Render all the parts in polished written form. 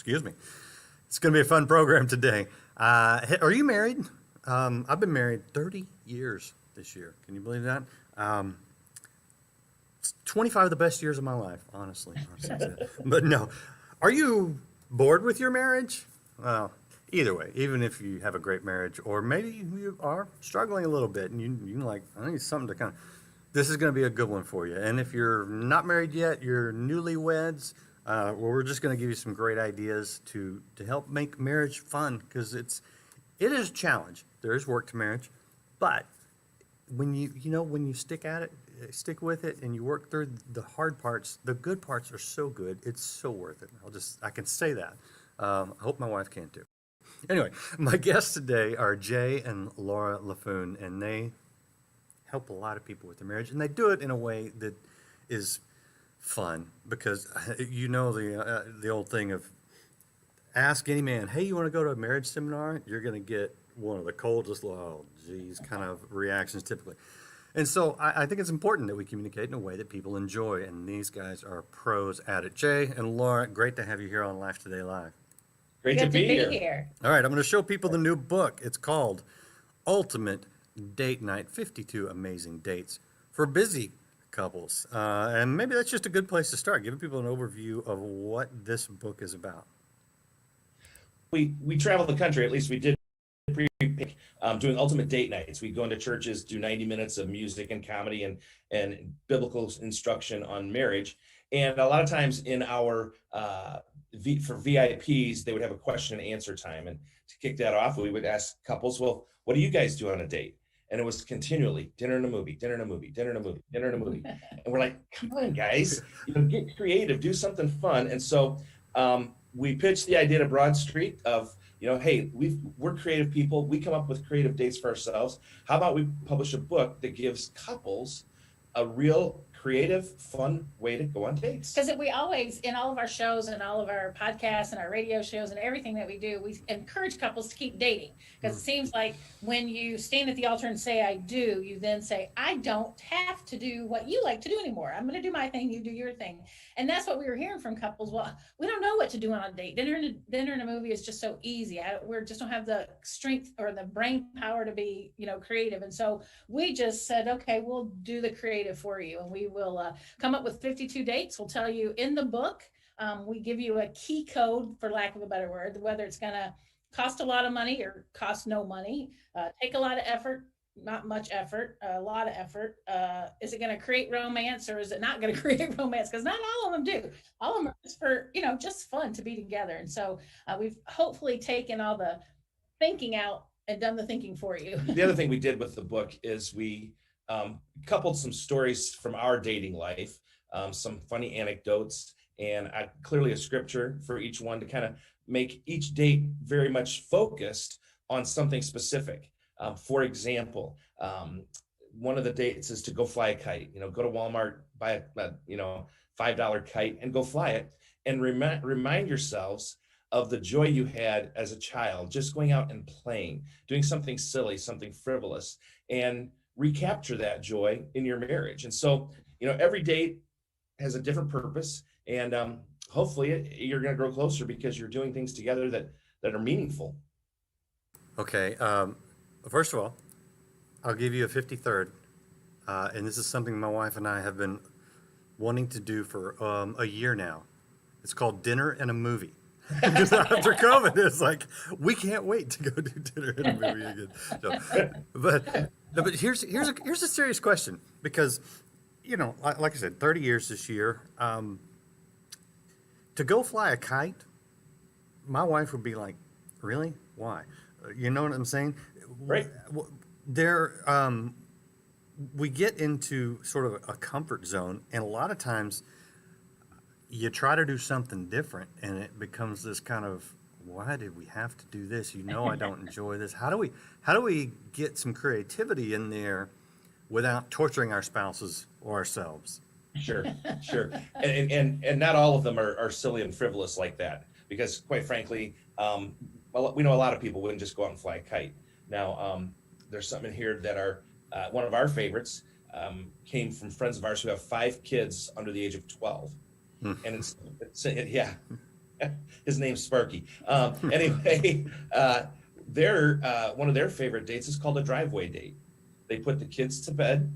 Excuse me. It's going to be a fun program today. Are you married? I've been married 30 years this year. Can you believe that? It's 25 of the best years of my life, honestly. But no. Are you bored with your marriage? Well, either way, even if you have a great marriage, or maybe you are struggling a little bit and you're like, I need something to kind of, this is going to be a good one for you. And if you're not married yet, you're newlyweds, well, we're just going to give you some great ideas to help make marriage fun, because it is a challenge. There is work to marriage, but when you stick at it, stick with it, and you work through the hard parts, the good parts are so good. It's so worth it. I can say that. I hope my wife can too. Anyway, my guests today are Jay and Laura Laffoon, and they help a lot of people with their marriage, and they do it in a way that is fun, because the old thing of ask any man, hey, you want to go to a marriage seminar? You're going to get one of the coldest, oh, geez, kind of reactions typically. And so I think it's important that we communicate in a way that people enjoy, and these guys are pros at it. Jay and Laura, great to have you here on Life Today Live. Great to be here. All right, I'm going to show people the new book. It's called Ultimate Date Night, 52 Amazing Dates for Busy Couples. And maybe that's just a good place to start, giving people an overview of what this book is about. We travel the country, at least we did pre-pick, doing ultimate date nights. We go into churches, do 90 minutes of music and comedy and biblical instruction on marriage. And a lot of times in our, for VIPs, they would have a question and answer time. And to kick that off, we would ask couples, well, what do you guys do on a date? And it was continually dinner and a movie, dinner and a movie, dinner and a movie, dinner and a movie. And we're like, come on, guys, get creative, do something fun. And so we pitched the idea to Broad Street of, hey, we're creative people. We come up with creative dates for ourselves. How about we publish a book that gives couples a real creative, fun way to go on dates? Because we always, in all of our shows and all of our podcasts and our radio shows and everything that we do, we encourage couples to keep dating. Because it seems like when you stand at the altar and say, I do, you then say, I don't have to do what you like to do anymore. I'm going to do my thing, you do your thing. And that's what we were hearing from couples. Well, we don't know what to do on a date. Dinner and a movie is just so easy. We just don't have the strength or the brain power to be, creative. And so we just said, okay, we'll do the creative for you. And we will come up with 52 dates. We'll tell you in the book. We give you a key code, for lack of a better word, whether it's going to cost a lot of money or cost no money, take a lot of effort, not much effort, a lot of effort. Is it going to create romance, or is it not going to create romance? Because not all of them do. All of them are just for, just fun to be together. And so we've hopefully taken all the thinking out and done the thinking for you. The other thing we did with the book is we coupled some stories from our dating life, some funny anecdotes, and clearly a scripture for each one to kind of make each date very much focused on something specific. For example, one of the dates is to go fly a kite. Go to Walmart, buy a $5 kite and go fly it, and remind yourselves of the joy you had as a child, just going out and playing, doing something silly, something frivolous, and recapture that joy in your marriage. And so, every date has a different purpose, and hopefully you're going to grow closer because you're doing things together that are meaningful. Okay. First of all, I'll give you a 53rd, and this is something my wife and I have been wanting to do for a year now. It's called Dinner and a Movie. Because after COVID, it's like, we can't wait to go do dinner and a movie again. So, but here's a serious question, because, like I said, 30 years this year. To go fly a kite, my wife would be like, really? Why? You know what I'm saying? Right. We get into sort of a comfort zone, and a lot of times you try to do something different, and it becomes this kind of, why did we have to do this? I don't enjoy this. How do we get some creativity in there without torturing our spouses or ourselves? Sure. And not all of them are silly and frivolous like that, because quite frankly, we know a lot of people wouldn't just go out and fly a kite. Now, there's some in here that are, one of our favorites came from friends of ours who have 5 kids under the age of 12. And His name's Sparky. Anyway, their one of their favorite dates is called a driveway date. They put the kids to bed.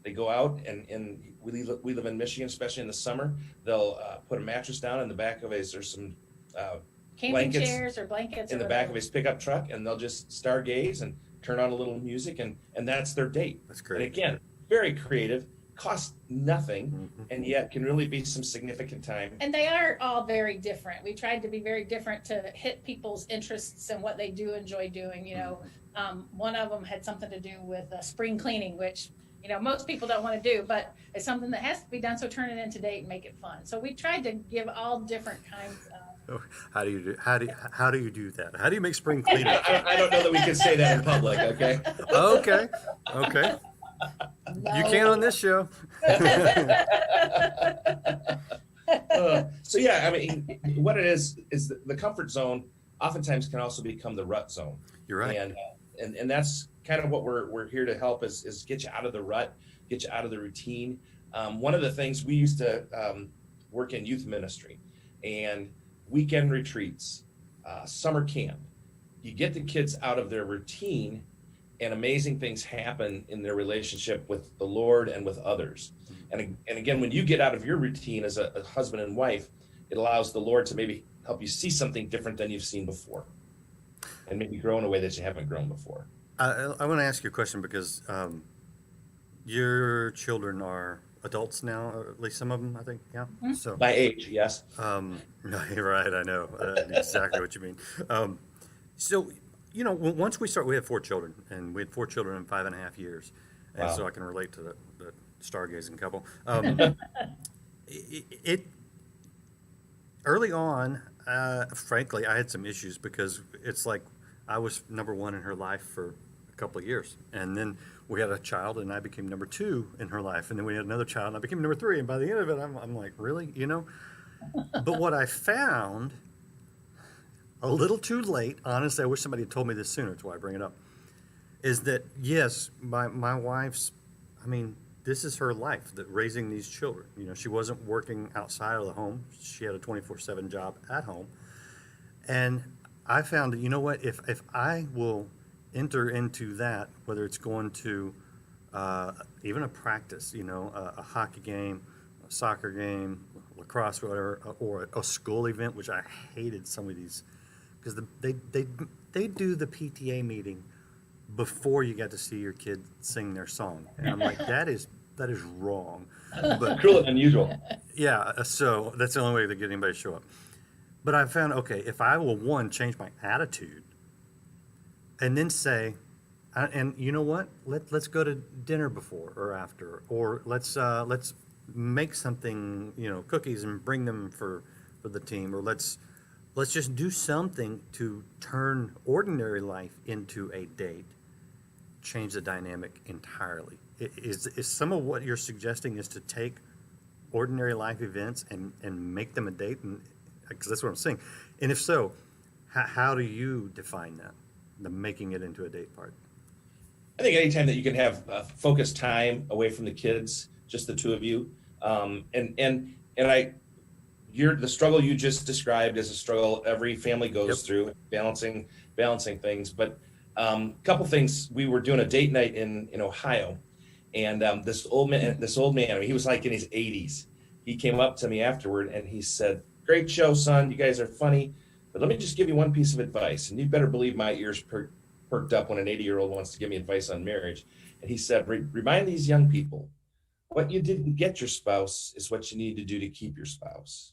They go out, and we live in Michigan, especially in the summer. They'll put a mattress down in the back of his, or some Camping blankets chairs or blankets in the back of his pickup truck, and they'll just stargaze and turn on a little music, and that's their date. That's great. And again, very creative, costs nothing, Mm-hmm. and yet can really be some significant time. And they are all very different. We tried to be very different to hit people's interests and what they do enjoy doing. You know, one of them had something to do with spring cleaning, which, you know, most people don't want to do, but it's something that has to be done. So turn it into date and make it fun. So we tried to give all different kinds of. How do you do that? How do you make spring cleaning? I don't know that we can say that in public, okay? Okay. You can on this show. So yeah, I mean, what it is the comfort zone oftentimes can also become the rut zone. You're right. And that's kind of what we're here to help is get you out of the rut, get you out of the routine. One of the things we used to work in youth ministry and weekend retreats, summer camp, you get the kids out of their routine, and amazing things happen in their relationship with the Lord and with others. And again, when you get out of your routine as a husband and wife, it allows the Lord to maybe help you see something different than you've seen before, and maybe grow in a way that you haven't grown before. I want to ask you a question because your children are adults now, or at least some of them, I think. Yeah. Mm-hmm. So. By age, yes. No, you're right. I know exactly what you mean. So, you know, once we had 4 children, and we had 4 children in 5.5 years, and Wow. so I can relate to the stargazing couple. It early on, frankly, I had some issues because it's like I was number 1 in her life for a couple of years, and then we had a child, and I became number 2 in her life, and then we had another child, and I became number 3, and by the end of it, I'm like, really, you know? But what I found, a little too late, honestly, I wish somebody had told me this sooner, that's why I bring it up, is that, yes, my wife's, I mean, this is her life, that raising these children. You know, she wasn't working outside of the home. She had a 24/7 job at home. And I found that, you know what, if I will enter into that, whether it's going to even a practice, you know, a hockey game, a soccer game, lacrosse, whatever, or a school event, which I hated some of these, because they do the PTA meeting before you got to see your kid sing their song, and I'm like, that is wrong. But Cruel and unusual. yeah, so that's the only way to get anybody to show up. But I found, okay, if I will change my attitude, and then say, and you know what, let's go to dinner before or after, or let's make something, you know, cookies and bring them for the team, or let's just do something to turn ordinary life into a date, change the dynamic entirely. Is some of what you're suggesting is to take ordinary life events and make them a date? And because that's what I'm saying. And if so, how do you define that, the making it into a date part? I think anytime that you can have focused time away from the kids, just the two of you, the struggle you just described is a struggle every family goes through, balancing things. But a couple things, we were doing a date night in Ohio, and this old man, I mean, he was like in his 80s. He came up to me afterward and he said, "Great show, son. You guys are funny, but let me just give you one piece of advice, and you better believe my ears perked up when an 80-year-old wants to give me advice on marriage." And he said, "Remind these young people, what you didn't get your spouse is what you need to do to keep your spouse."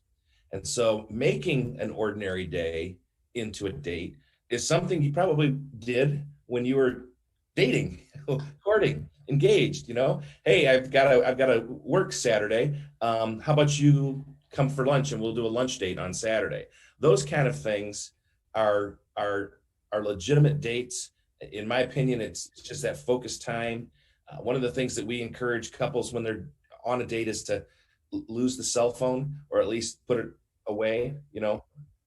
And so making an ordinary day into a date is something you probably did when you were dating, courting, engaged. You know, hey, I've got to work Saturday. How about you come for lunch and we'll do a lunch date on Saturday? Those kind of things are legitimate dates. In my opinion, it's just that focused time. One of the things that we encourage couples when they're on a date is to lose the cell phone, or at least put it away. You know,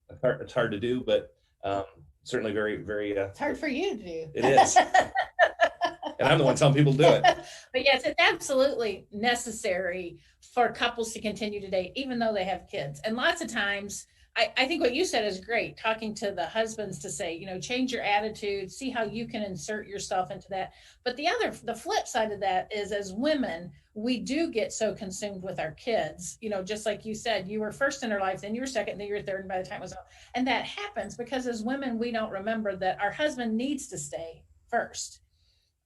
it's hard to do, but certainly very, very. It's hard for you to do. It is. And I'm the one telling people to do it. But yes, it's absolutely necessary for couples to continue to date, even though they have kids. And lots of times I think what you said is great, talking to the husbands to say, change your attitude, see how you can insert yourself into that. But the flip side of that is, as women, we do get so consumed with our kids, just like you said, you were first in our life, then you were second, then you were third, and by the time it was all, and that happens because as women, we don't remember that our husband needs to stay first.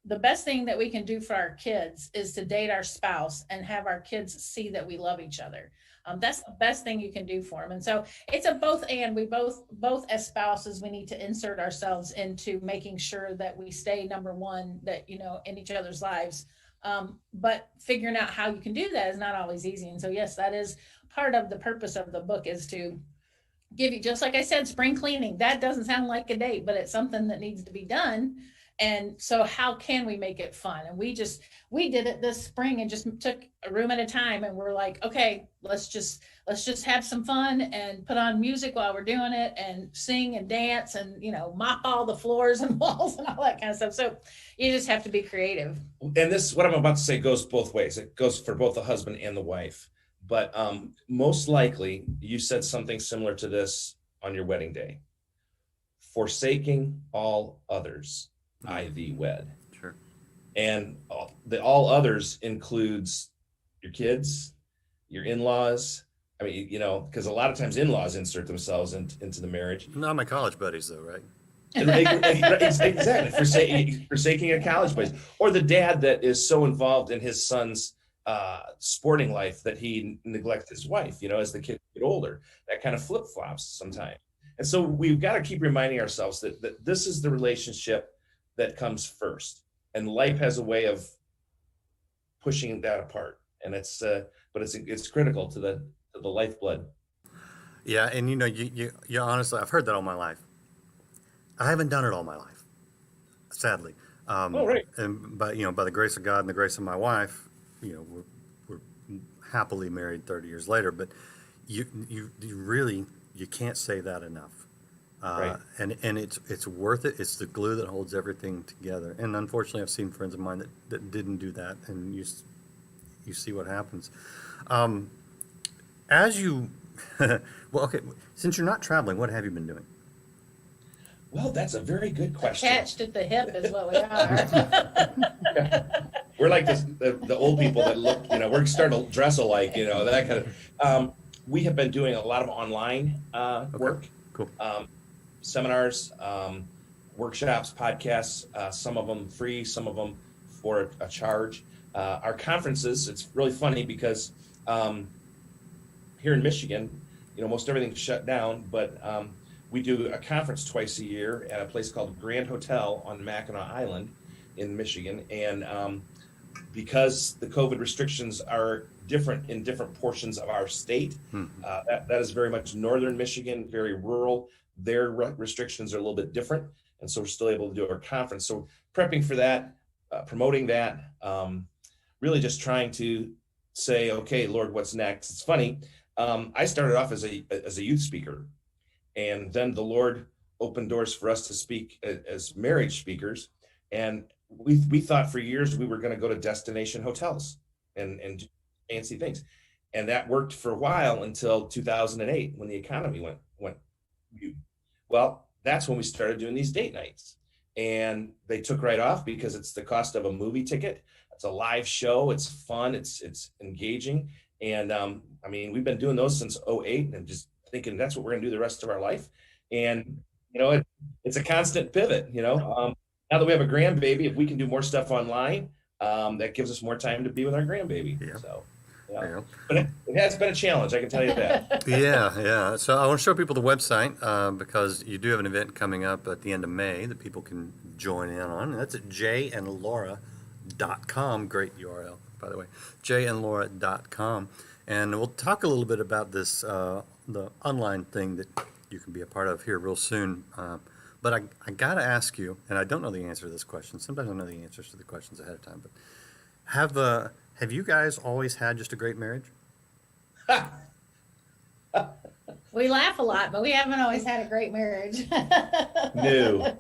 The best thing that we can do for our kids is to date our spouse and have our kids see that we love each other. That's the best thing you can do for them. And so it's a both and. We both as spouses, we need to insert ourselves into making sure that we stay number one, that, in each other's lives. But figuring out how you can do that is not always easy. And so, yes, that is part of the purpose of the book, is to give you, just like I said, spring cleaning. That doesn't sound like a date, but it's something that needs to be done. And so how can we make it fun? And we did it this spring and just took a room at a time. And we're like, okay, let's just have some fun and put on music while we're doing it and sing and dance and, mop all the floors and walls and all that kind of stuff. So you just have to be creative. And this, what I'm about to say, goes both ways. It goes for both the husband and the wife. But most likely you said something similar to this on your wedding day: forsaking all others, I thee wed. Sure. And the all others includes your kids, your in-laws. I mean, because a lot of times in-laws insert themselves into the marriage. Not my college buddies, though, right? Exactly. Forsaking a college buddy, or the dad that is so involved in his son's sporting life that he neglects his wife, as the kids get older. That kind of flip-flops sometimes. And so we've got to keep reminding ourselves that this is the relationship that comes first, and life has a way of pushing that apart, and it's critical to the lifeblood. Yeah, and you honestly, I've heard that all my life. I haven't done it all my life, sadly. Right. And by the grace of God and the grace of my wife, we're happily married 30 years later. But you really, you can't say that enough. Right. And it's worth it. It's the glue that holds everything together. And unfortunately, I've seen friends of mine that didn't do that, and you see what happens. As you, well, okay, since you're not traveling, what have you been doing? Well, that's a very good question. Attached at the hip is what we are. We're like the old people that look, we're starting to dress alike, that kind of. We have been doing a lot of online work. Cool. Seminars, workshops, podcasts, some of them free, some of them for a charge. Our conferences, it's really funny because here in Michigan, most everything's shut down, but we do a conference twice a year at a place called Grand Hotel on Mackinac Island in Michigan. And because the COVID restrictions are different in different portions of our state, that is very much northern Michigan, very rural. Their restrictions are a little bit different. And so we're still able to do our conference. So prepping for that, promoting that, really just trying to say, okay, Lord, what's next? It's funny. I started off as a youth speaker, and then the Lord opened doors for us to speak as marriage speakers. And we thought for years we were going to go to destination hotels and do fancy things. And that worked for a while until 2008 when the economy went mute. Well, that's when we started doing these date nights. And they took right off because it's the cost of a movie ticket. It's a live show. It's fun. It's engaging. And we've been doing those since 2008 and just thinking that's what we're going to do the rest of our life. And, it's a constant pivot, now that we have a grandbaby, if we can do more stuff online, that gives us more time to be with our grandbaby. Yeah. So, Yeah. But it has been a challenge, I can tell you that. Yeah. So I want to show people the website because you do have an event coming up at the end of May that people can join in on. And that's at jayandlaura.com. Great URL, by the way. jayandlaura.com. And we'll talk a little bit about this, the online thing that you can be a part of here real soon. But I got to ask you, and I don't know the answer to this question. Sometimes I know the answers to the questions ahead of time. But have you guys always had just a great marriage? We laugh a lot, but we haven't always had a great marriage. No.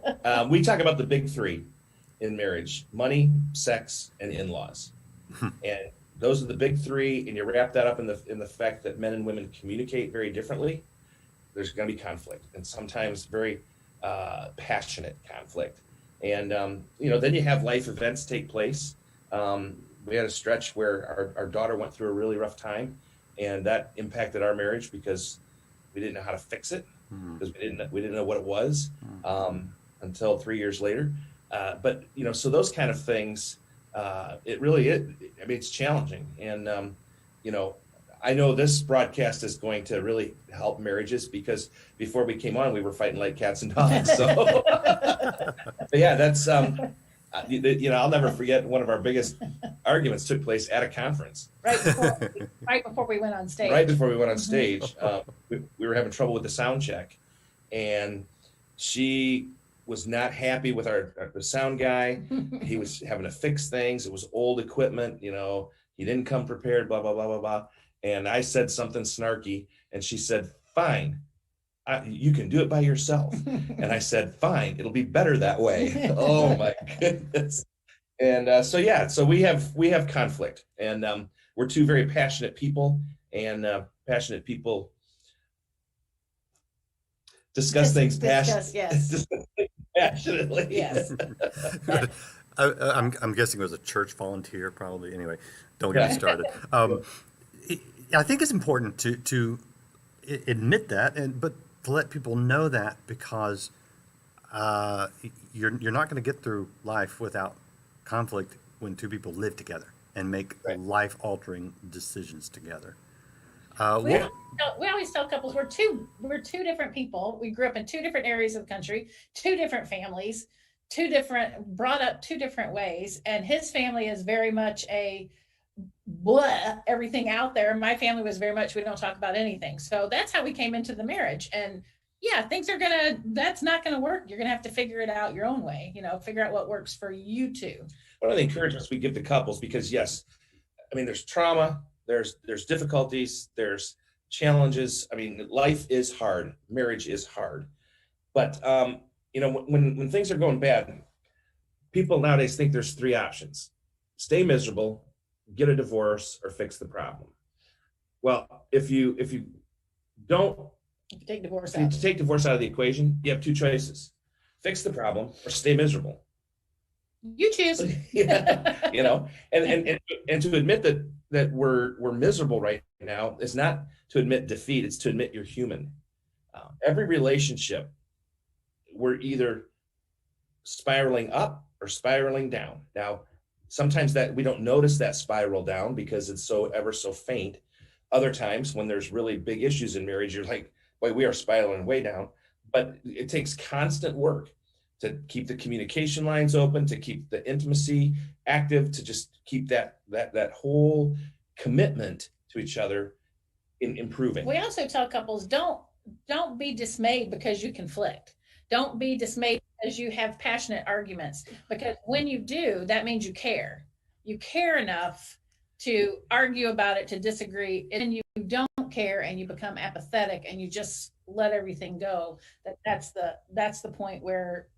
We talk about the big three in marriage: money, sex, and in-laws. And those are the big three, and you wrap that up in the fact that men and women communicate very differently. there's going to be conflict, and sometimes very passionate conflict. And then you have life events take place. We had a stretch where our daughter went through a really rough time, and that impacted our marriage because we didn't know how to fix it, because we didn't know what it was until 3 years later. But so those kind of things, it really is. I mean, it's challenging, and I know this broadcast is going to really help marriages, because before we came on, we were fighting like cats and dogs. So, but yeah, that's I'll never forget, one of our biggest arguments took place at a conference. Right before we went on stage. Right before we went on stage, we were having trouble with the sound check, and she was not happy with our sound guy. He was having to fix things. It was old equipment. He didn't come prepared. Blah blah blah blah blah. And I said something snarky, and she said, "Fine, you can do it by yourself." And I said, "Fine, it'll be better that way." Oh my goodness. And so we have conflict, and we're two very passionate people, and passionate people discuss things passionately. Yes. I'm guessing it was a church volunteer, probably. Anyway, don't get me started. I think it's important to admit that, but to let people know that, because you're not going to get through life without conflict when two people live together and make life-altering decisions together. We always tell couples we're two different people. We grew up in two different areas of the country, two different families, brought up two different ways. And his family is very much a blah, everything out there. My family was very much, we don't talk about anything. So that's how we came into the marriage. And yeah, that's not gonna work. You're gonna have to figure it out your own way, figure out what works for you two. One of the encouragements we give to couples, because yes, I mean, there's trauma, there's difficulties, there's challenges. I mean, life is hard, marriage is hard. But when things are going bad, people nowadays think there's three options: stay miserable, get a divorce, or fix the problem. Well, if you take divorce out of the equation, you have two choices: fix the problem or stay miserable. You choose. And to admit that we're miserable right now is not to admit defeat, it's to admit you're human. Every relationship, we're either spiraling up or spiraling down. Now, sometimes that we don't notice that spiral down because it's so ever so faint. Other times, when there's really big issues in marriage, you're like, boy, we are spiraling way down. But it takes constant work to keep the communication lines open, to keep the intimacy active, to just keep that whole commitment to each other in improving. We also tell couples, don't be dismayed because you conflict. Don't be dismayed because you have passionate arguments, because when you do, that means you care. You care enough to argue about it, to disagree, and you don't care and you become apathetic and you just let everything go. That's the point where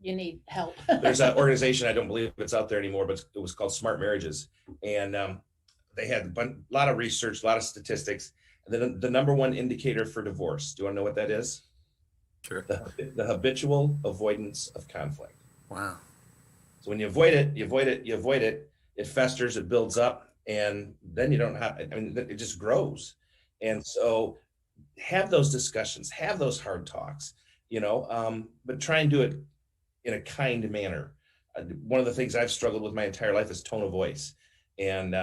you need help. There's an organization, I don't believe it's out there anymore, but it was called Smart Marriages. And they had a lot of research, a lot of statistics. And then the number one indicator for divorce, do you want to know what that is? Sure. The habitual avoidance of conflict. Wow. So when you avoid it, it festers, it builds up, and then it just grows. And so have those discussions, have those hard talks, but try and do it in a kind manner. One of the things I've struggled with my entire life is tone of voice. And,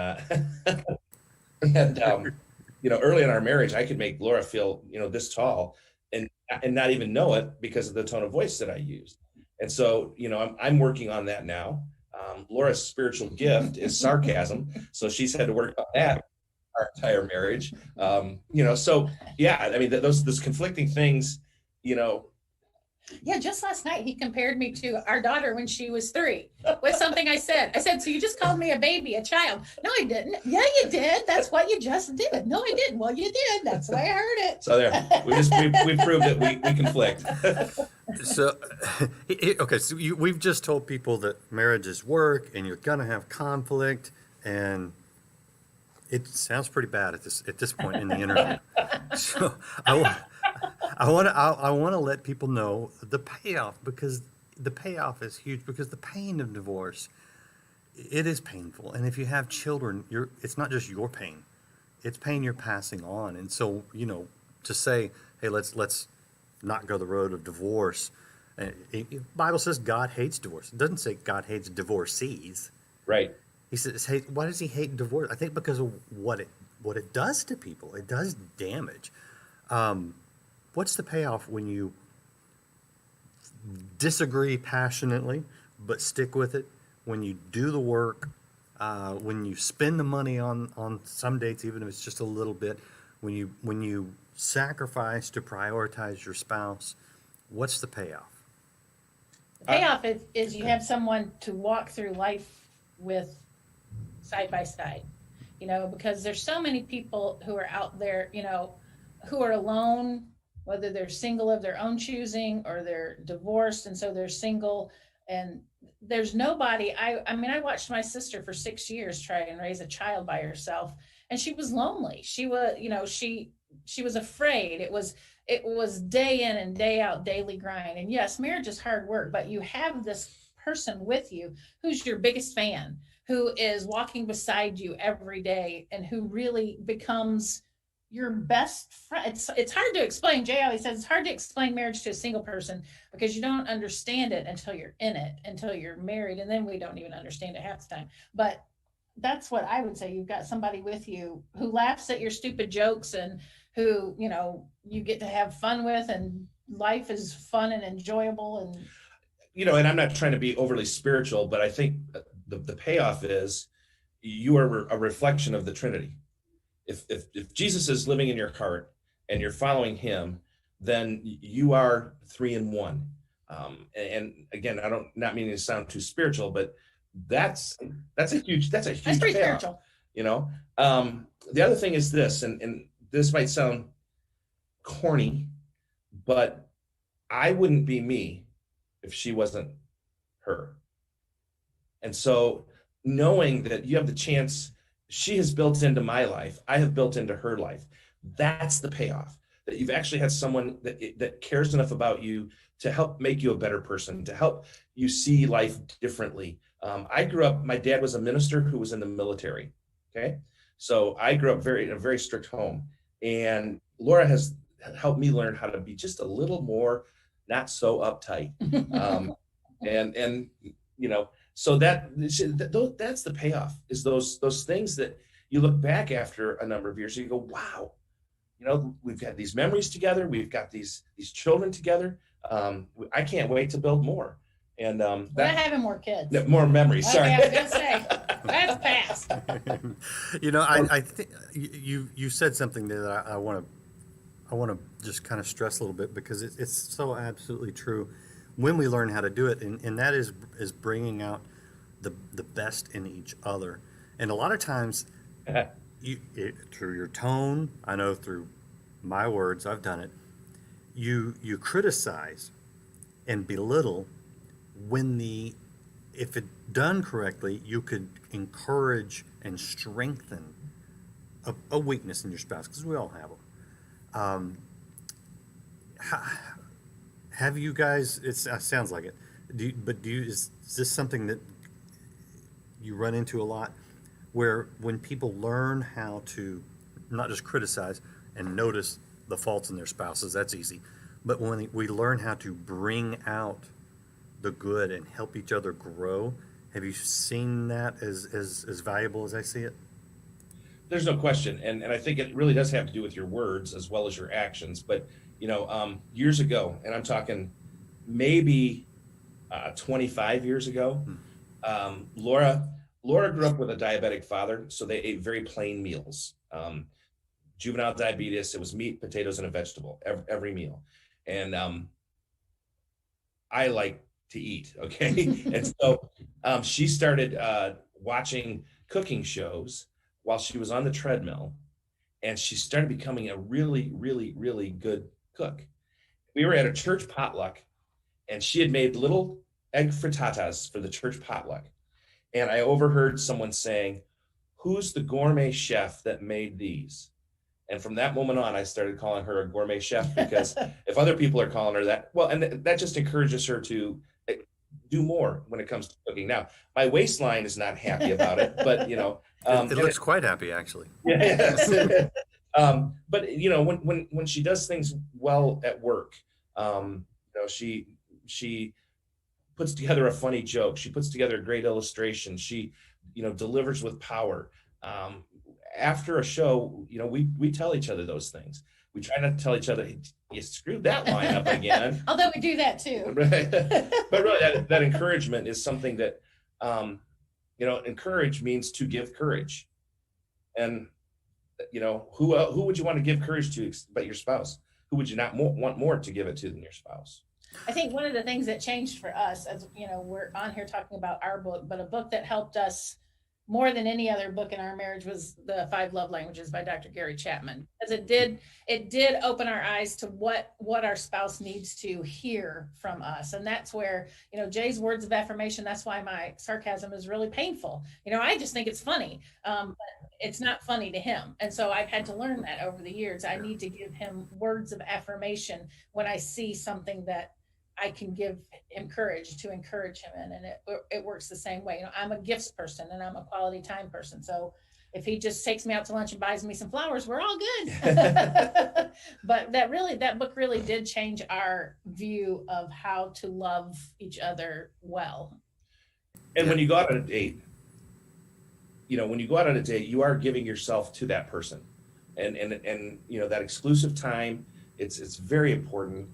early in our marriage, I could make Laura feel, this tall and not even know it because of the tone of voice that I used. And so, I'm working on that now. Laura's spiritual gift is sarcasm. So she's had to work on that our entire marriage. So yeah, I mean, those conflicting things, Yeah, just last night he compared me to our daughter when she was 3 with something I said. I said, so you just called me a baby, a child. No, I didn't. Yeah, you did. That's what you just did. No, I didn't. Well, you did. That's the way I heard it. So there, we proved that we conflict. So, okay, so we've just told people that marriage is work and you're going to have conflict, and it sounds pretty bad at this point in the interview. So I want to let people know the payoff, because the payoff is huge, because the pain of divorce, it is painful. And if you have children, it's not just your pain, it's pain you're passing on. And so, to say, hey, let's not go the road of divorce. The Bible says God hates divorce. It doesn't say God hates divorcees. Right. He says, hey, why does he hate divorce? I think because of what it does to people. It does damage. What's the payoff when you disagree passionately but stick with it? When you do the work, when you spend the money on some dates, even if it's just a little bit, when you sacrifice to prioritize your spouse, what's the payoff? The payoff is you have someone to walk through life with side by side, because there's so many people who are out there, who are alone, whether they're single of their own choosing or they're divorced and so they're single, and there's nobody. I mean, I watched my sister for 6 years try and raise a child by herself, and she was lonely. She was, she was afraid. It was day in and day out, daily grind. And yes, marriage is hard work, but you have this person with you who's your biggest fan, who is walking beside you every day, and who really becomes your best friend. It's hard to explain. Jay always says it's hard to explain marriage to a single person, because you don't understand it until you're in it, until you're married, and then we don't even understand it half the time. But that's what I would say. You've got somebody with you who laughs at your stupid jokes, and who, you get to have fun with, and life is fun and enjoyable. And and I'm not trying to be overly spiritual, but I think the payoff is you are a reflection of the Trinity. If Jesus is living in your heart and you're following him, then you are 3 in 1. And again, not meaning to sound too spiritual, but that's a huge that's pretty payoff, spiritual. The other thing is this, and this might sound corny, but I wouldn't be me if she wasn't her. And so knowing that you have the chance, she has built into my life, I have built into her life. That's the payoff, that you've actually had someone that cares enough about you to help make you a better person, to help you see life differently. I grew up, my dad was a minister who was in the military. Okay. So I grew up in a very strict home, and Laura has helped me learn how to be just a little more, not so uptight. So that's the payoff, is those things that you look back after a number of years and you go, wow, we've had these memories together. We've got these children together. I can't wait to build more. And we're not having more kids. More memories. Sorry. Okay, I was gonna say that's fast. I think you said something there that I want to just kind of stress a little bit, because it's so absolutely true. When we learn how to do it, and that is bringing out the best in each other. And a lot of times, through your tone, I know through my words, I've done it. You criticize and belittle when if it done correctly, you could encourage and strengthen a weakness in your spouse, because we all have them. Have you guys? It sounds like it. Is this something that you run into a lot, where when people learn how to not just criticize and notice the faults in their spouses, that's easy, but when we learn how to bring out the good and help each other grow, have you seen that as valuable as I see it? There's no question, and I think it really does have to do with your words as well as your actions. But years ago, and I'm talking maybe 25 years ago, Laura grew up with a diabetic father, so they ate very plain meals. Juvenile diabetes, it was meat, potatoes, and a vegetable every meal. And I like to eat, okay? And so she started watching cooking shows while she was on the treadmill, and she started becoming a really, really, really good cook. We were at a church potluck, and she had made little egg frittatas for the church potluck. And I overheard someone saying, "Who's the gourmet chef that made these?" And from that moment on, I started calling her a gourmet chef, because if other people are calling her that, well, and that just encourages her to do more when it comes to cooking. Now, my waistline is not happy about it, but It looks quite happy, actually. yes. But when she does things well at work, she puts together a funny joke. She puts together a great illustration. She, delivers with power. After a show, we tell each other those things. We try not to tell each other, "Hey, you screwed that line up again." Although we do that too. Right. But really, that encouragement is something that, encourage means to give courage. And, who would you want to give courage to but your spouse? Who would you not want more to give it to than your spouse? I think one of the things that changed for us, as we're on here talking about our book, but a book that helped us more than any other book in our marriage was The 5 Love Languages by Dr. Gary Chapman, because it did open our eyes to what our spouse needs to hear from us. And that's where, Jay's words of affirmation, that's why my sarcasm is really painful. I just think it's funny, but it's not funny to him. And so I've had to learn that over the years. I need to give him words of affirmation when I see something that I can give him courage to encourage him in. And it works the same way. I'm a gifts person and I'm a quality time person. So if he just takes me out to lunch and buys me some flowers, we're all good. But that book really did change our view of how to love each other well. And when you go out on a date, you are giving yourself to that person, and that exclusive time, it's very important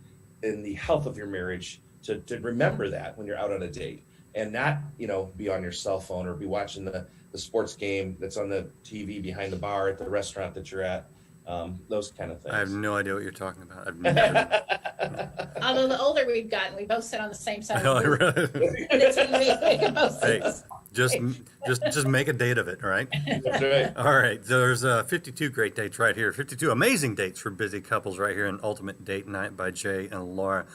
in the health of your marriage to remember that when you're out on a date, and not be on your cell phone or be watching the sports game that's on the TV behind the bar at the restaurant that you're at, those kind of things. I have no idea what you're talking about. I've never. Although the older we've gotten, we both sit on the same side of the Really? booth. And it's we can both see Hey, this. just make a date of it, right? That's right. All right, so there's 52 great dates right here. 52 amazing dates for busy couples right here in Ultimate Date Night by Jay and Laura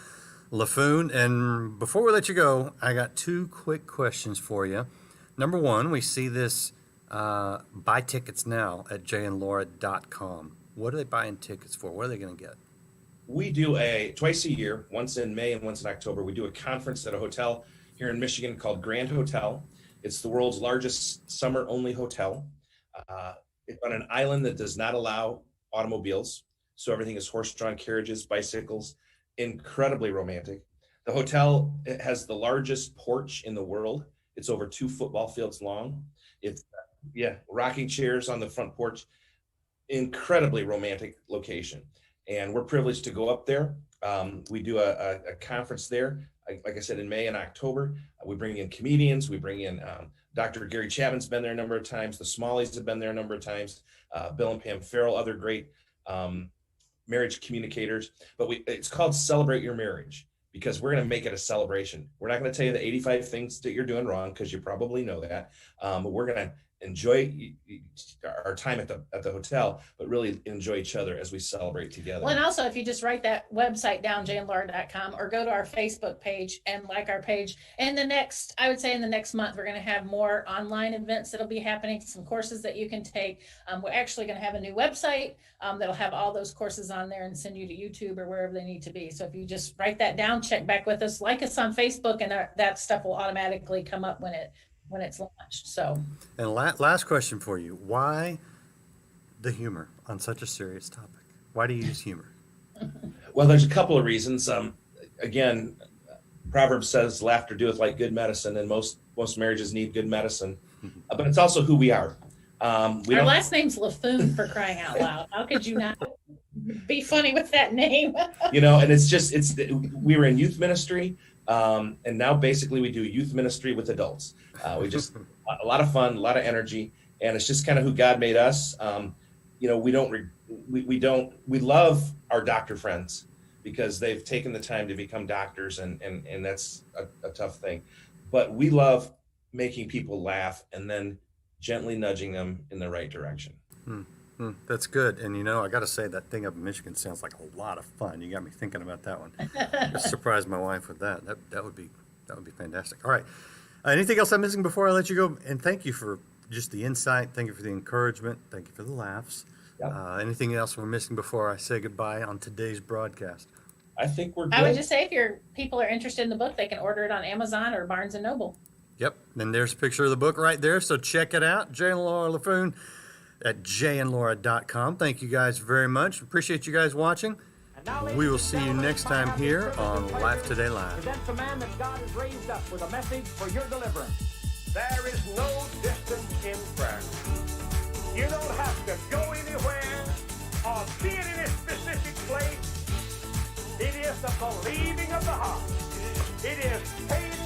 Laffoon. And before we let you go, I got 2 quick questions for you. Number 1, we see this buy tickets now at jayandlaura.com. What are they buying tickets for? What are they going to get? We do twice a year, once in May and once in October. We do a conference at a hotel here in Michigan called Grand Hotel. It's the world's largest summer-only hotel. It's on an island that does not allow automobiles, so everything is horse-drawn carriages, bicycles, incredibly romantic. The hotel has the largest porch in the world. It's over 2 football fields long. It's rocking chairs on the front porch. Incredibly romantic location. And we're privileged to go up there. We do a conference there, like I said, in May and October. We bring in comedians. We bring in Dr. Gary Chapman's been there a number of times. The Smalleys have been there a number of times. Bill and Pam Farrell, other great marriage communicators. But it's called Celebrate Your Marriage, because we're going to make it a celebration. We're not going to tell you the 85 things that you're doing wrong, because you probably know that. But we're going to enjoy our time at the hotel, but really enjoy each other as we celebrate together. Well, and also if you just write that website down, jayandlaura.com, or go to our Facebook page and like our page. And I would say in the next month, we're going to have more online events that'll be happening, some courses that you can take. We're actually going to have a new website that'll have all those courses on there and send you to YouTube or wherever they need to be. So if you just write that down, check back with us, like us on Facebook, and that stuff will automatically come up when it's launched. So, And last question for you. Why the humor on such a serious topic? Why do you use humor? Well, there's a couple of reasons. Again, Proverbs says laughter doeth like good medicine, and most marriages need good medicine. But it's also who we are. our last name's Laffoon, for crying out loud. How could you not be funny with that name? And we were in youth ministry. And now basically we do youth ministry with adults. We just a lot of fun, a lot of energy, and it's just kind of who God made us. We love our doctor friends because they've taken the time to become doctors, and that's a tough thing. But we love making people laugh and then gently nudging them in the right direction. That's good. And I got to say, that thing up in Michigan sounds like a lot of fun. You got me thinking about that one. Just surprise my wife with that. That would be fantastic. All right. Anything else I'm missing before I let you go? And thank you for just the insight. Thank you for the encouragement. Thank you for the laughs. Yep. Anything else we're missing before I say goodbye on today's broadcast? I think we're good. I would just say if people are interested in the book, they can order it on Amazon or Barnes and Noble. Yep, and there's a picture of the book right there, so check it out. Jay and Laura Laffoon at jayandlaura.com. Thank you guys very much. Appreciate you guys watching. We will see you next time here on Life Today Live. Present the man that God has raised up with a message for your deliverance. There is no distance in prayer. You don't have to go anywhere or be in any specific place. It is the believing of the heart. It is faith